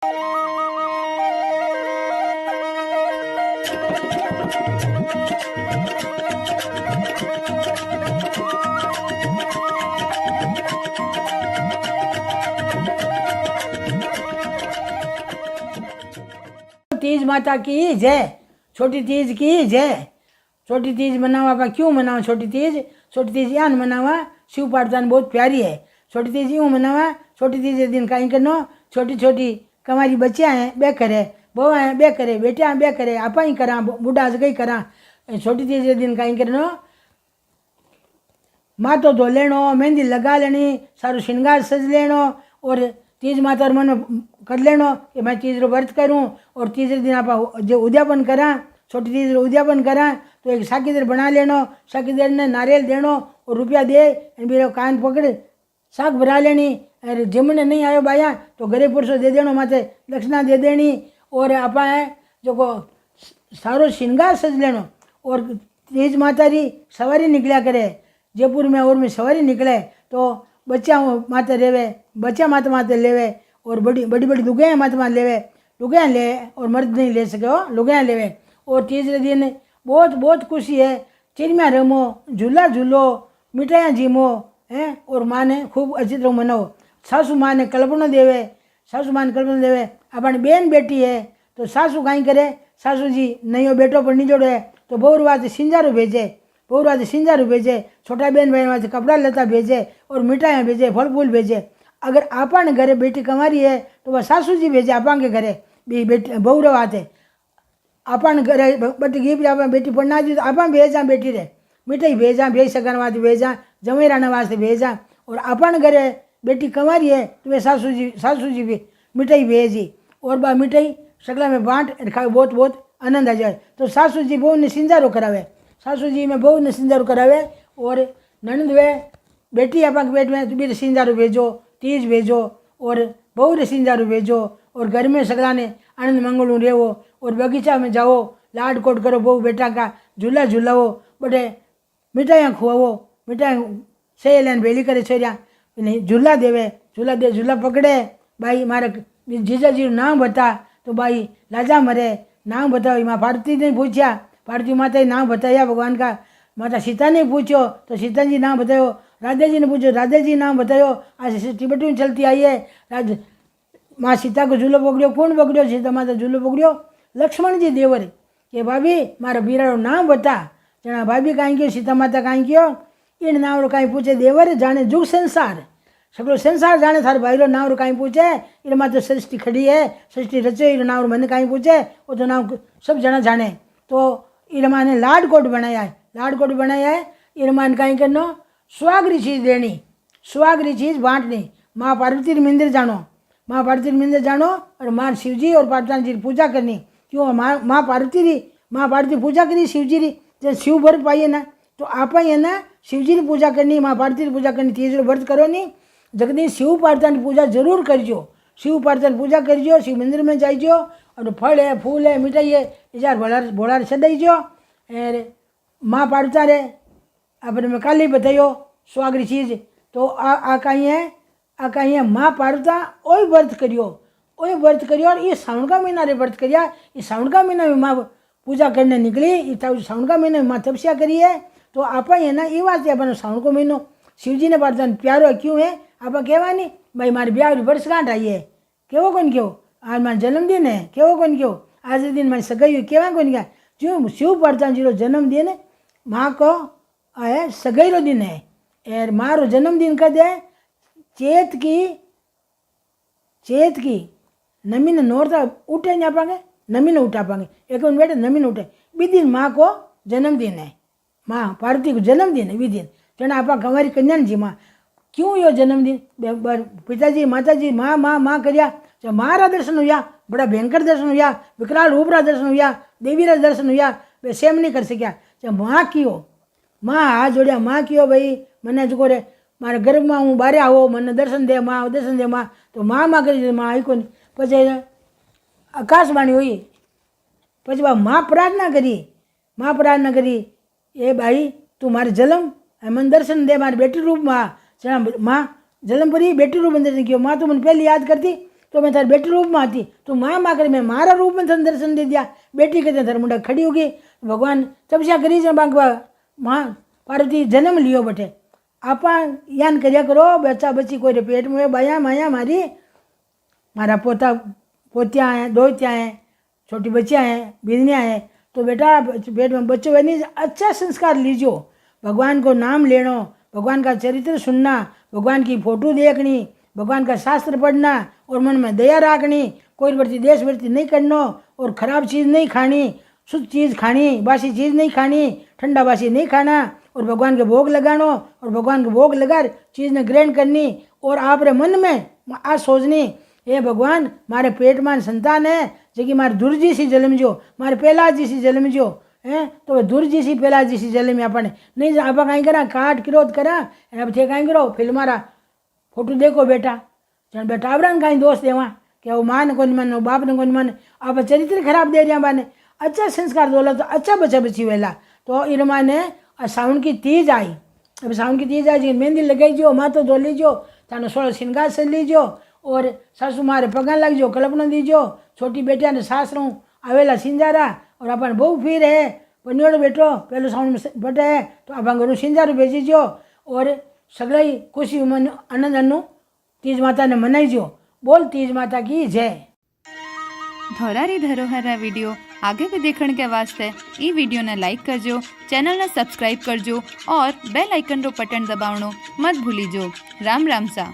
तीज माता की जय। छोटी तीज की जय। छोटी तीज मनावा क्यों मनावा? छोटी तीज यान मनावा शिव पार्वती बहुत प्यारी है। छोटी तीज यूँ मनावा, छोटी तीज के दिन कहीं करनो, छोटी छोटी कमारी बच्चियाँ हैं बे करे, बहु हैं बे करे, बेटियाँ बे करे, आप ही करा, बूढ़ा कहीं करा। छोटी तीज के दिन कहीं करनो, मातो धो लेनो, मेहंदी लगा लेनी, सारू श्रृंगार सज लेनो और तीज माता और मन कर लेनो कि मैं तीज रो व्रत करूँ। और तीसरे दिन आप जो उद्यापन करा, छोटी तीज रो उद्यापन करा तो एक साकीदर बना लेनो, साकीदर ने नारियल देनो और रुपया दे मेरे कान पकड़ साग भरा लेनी। अरे जमने नहीं आयो बाया तो घरे पुरसो दे देनो, माथे दक्षिणा दे देनी। और आप जो को सारो श्रृंगार सज लेनो। और तीज माता री सवारी निकलिया करे जयपुर में, और में सवारी निकले तो बच्चा माते रेवे, बच्चा माते लेवे और बड़ी बड़ी बड़ी लुगाइयाँ माते लेवे, लुगाइयाँ ले और मर्द नहीं ले सके हो, लुगाइयाँ लेवे। और तीसरे दिन बहुत बहुत खुशी है, चिड़िया रमो, झूला झूलो, मिठाइयाँ जीमो हैं और माँ ने खूब अच्छी तरह मनाओ। सासू माँ ने कल्पना देवे, सासू माँ ने कल्पना देवे। अपनी बेन बेटी है तो सासू कहीं करे, सासू जी नयो बेटो पर नहीं जोड़े तो बहुरवा से सिंजारू भेजे, बहुरवा से सिंजारू भेजे, छोटा बहन भाई वहाँ कपड़ा लता भेजे और मिठाइयाँ भेजे, फल फूल भेजे। अगर आपा ने घरे बेटी कमारी है तो वह सासू जी भेजे आपा के घरे भी बेटी बहुरवा आते, आपा ने घरे बट गिफ्ट आप बेटी पढ़ना दी तो आपा भेजा बेटी रे मिठाई भेजा, भेज सकन वास्ते भेजा, जमेराना वास्ते भेजा। और आपा ने घरे बेटी कमारी है तो वे सासू जी भी मिठाई भेजी और बा मिठाई सगला में बांट खाए, बहुत बहुत आनंद आ जाए। तो सासू जी बहू ने सिंजारो करावे, सासू जी में बहू ने सिंजारो करावे और ननद वे बेटी आपा के पेट में तो भी सिंजारो भेजो, तीज भेजो और बहू रे सिंजारो भेजो। और घर में सगला ने आनंद मंगलू रेवो और बगीचा में जाओ, लाड कोट करो, बहू बेटा का झूला झूलाओ, बड़े मिठाइयाँ खुआवो, मिठाई सही लेन बेली करे छोरिया झूला देवे, झूला दे, झूला पकड़े। भाई मारे जीजा जी नाम बता तो भाई लाजा मरे, नाम बताओ। माँ पार्वती ने पूछा, पार्वती माता ने नाम बताया भगवान का। माता सीता ने पूछो तो सीता जी नाम बतायो, राधे जी ने पूछो, राधे जी नाम बतायो। आज टिबेट में चलती आई है, माँ सीता को झूलो पकड़ियो, कौन पकड़ियो? सीता माता झूलो पकड़ियो, लक्ष्मण जी देवर के भाभी मारा बीरा नाम बता। जना भाभी कहीं क्यों, सीता माता कहीं क्यों, इन नाम रो कहीं पूछे देवर जाने जुग संसार, सगलो संसार जाने थार भाई रो नाम रो कहीं पूछे। इन माता सृष्टि खड़ी है, सृष्टि रचो, इन नाम मन कहीं पूछे वो तो नाम सब जना जाने। तो इन माँ ने लाड कोट बनाया है, लाड कोट बनाया है। इन मान कहीं करनो सुहागरी चीज देनी, सुहागरी चीज बांटनी। माँ पार्वती मंदिर जानो, माँ पार्वती मंदिर जानो और माँ शिव जी और पार्वती जी की पूजा करनी। क्यों? माँ पार्वती पूजा करी शिव जी री, जब शिव व्रत पाइए ना तो आप ही है ना शिव जी की पूजा करनी, माँ पार्वती की पूजा करनी। तीसरे व्रत करो नहीं जगदी शिव पार्वती की पूजा जरूर करजो, शिव पार्वती की पूजा करजो, शिव मंदिर में जाइजो और फल है, फूल है, मिठाई है, इजार भोला सदाइजो। और माँ पार्वती रे अपने में काली बताइयो सुहागरी चीज। तो आ कहीं है माँ पार्वती ओई व्रत करियो, ओई व्रत करियो। और ये सावन का महीना रे व्रत करिया, ये सावन का महीना में माँ पूजा करने निकली, सावन का महीने में माँ तपस्या करी है। तो आप है ना ये वास्ते अपन सावन को महीनो शिव जी ने पार्वती प्यारो है। क्यों है? आप कहवा नहीं भाई मारे ब्याह वर्षगांठ आई है, केवो कौन क्यों? आज मारा जन्मदिन है, केवो कौन क्यों? आज दिन मैं सगाई हुई, केवा कौन क्या? जो शिव पार्वती जी रो जन्मदिन माँ को है सगाई रो दिन है। और माँ रो जन्मदिन कद है चेत की नमी ने नोरता उठे नहीं पाएंगे, नमी ने उठा पाएंगे, एक दिन बैठे नमी ने उठे। बी दिन माँ को जन्मदिन है, माँ पार्वती को जन्मदिन है बी दिन। जना आपा कंवारी कन्यान जी माँ क्यों यो जन्मदिन? पिताजी माताजी माँ माँ माँ करिया, जब माँ रा दर्शन हुआ, बड़ा भयंकर दर्शन हुआ, विकराल रूप रा दर्शन हुआ, देवी रा दर्शन हुआ, वे सेम नहीं कर सकिया। जब माँ कियो, माँ हाथ जोड़िया, माँ कियो भाई मैंने जो रे मारे गर्भ में हूँ बारे आओ, मैंने दर्शन दे माँ, दर्शन दे माँ। तो माँ माँ करी, माँ आई को नहीं। पचे आकाशवाणी हुई, पचे माँ प्रार्थना करी, माँ प्रार्थना करी, ए भाई तू मारे जन्म मन दर्शन दे, मारे बेटी रूप माँ। माँ जन्म परी बेटी रूप में दर्शन कियो। माँ तो मन पहले याद करती तो मैं थारे बेटी रूप में आती, तू माँ माँ कर मैं मारा रूप में तने दर्शन दे दिया। बेटी कहते थारे मुंडा खड़ी होगी। भगवान तपस्या करी से बांकवा माँ पार्वती जन्म लियो बटे। आप यान कर्या करो बच्चा बच्ची कोई पेट में बाया माया मारी, मारा पोता पोतियाँ हैं, दोतियाँ हैं, छोटी बच्चियाँ हैं, बिजनियाँ हैं, तो बेटा पेट में बच्चों बनी अच्छा संस्कार लीजियो। भगवान को नाम लेनो, भगवान का चरित्र सुनना, भगवान की फोटो देखनी, भगवान का शास्त्र पढ़ना और मन में दया रखनी, कोई प्रति देश वृत्ति नहीं करना और ख़राब चीज़ नहीं खानी, शुद्ध चीज़ खानी, बासी चीज़ नहीं खानी, ठंडा बासी नहीं खाना और भगवान के भोग लगानो और भगवान के भोग लगा चीज़ ने ग्रहण करनी और आप रे मन में आज सोचनी ये भगवान मारे पेट में संतान है जी मारे दुर्जी सी जन्म जो, मारे पहला जी सी जन्म जो है, तो दुर्जी सी पहला जी सी जन्म में अपन नहीं आप कहीं करा काट क्रोध करा अब थे कहीं करो फिल्म मारा फोटो देखो बेटा जन बेटा आवरण कहीं दोष देवा कि वो माँ ने कौन माने बाप ने कौन माने, आप चरित्र खराब दे रहा बाने। अच्छा संस्कार दोला तो अच्छा बच्चा बची वेला। तो इन माने सावन की तीज आई, अब सावन की तीज आई मेहंदी लगाई जो, माथो धो लीजो, थानो 16 श्रृंगार से लीजो और सासू मारे पगा लगजो, कल्पना दीजो, छोटी बेटिया ने सासरों आवेला सिंजारा और अपन बहु फिर है पनियोड़ बेटो पहले सावन में बटे है तो आप घरों सिंजारू भेजीजो और सगड़ा खुशी मन आनंद अनु तीज माता ने मनाईजो। बोल तीज माता की जय। धोरारी धरोहर विडियो आगे भी देखने के वास्ते ई वीडियो ने लाइक करजो, चैनल ने सब्सक्राइब करजो और बेल आइकन रो बटन दबावनो मत भूलीजो। राम राम सा।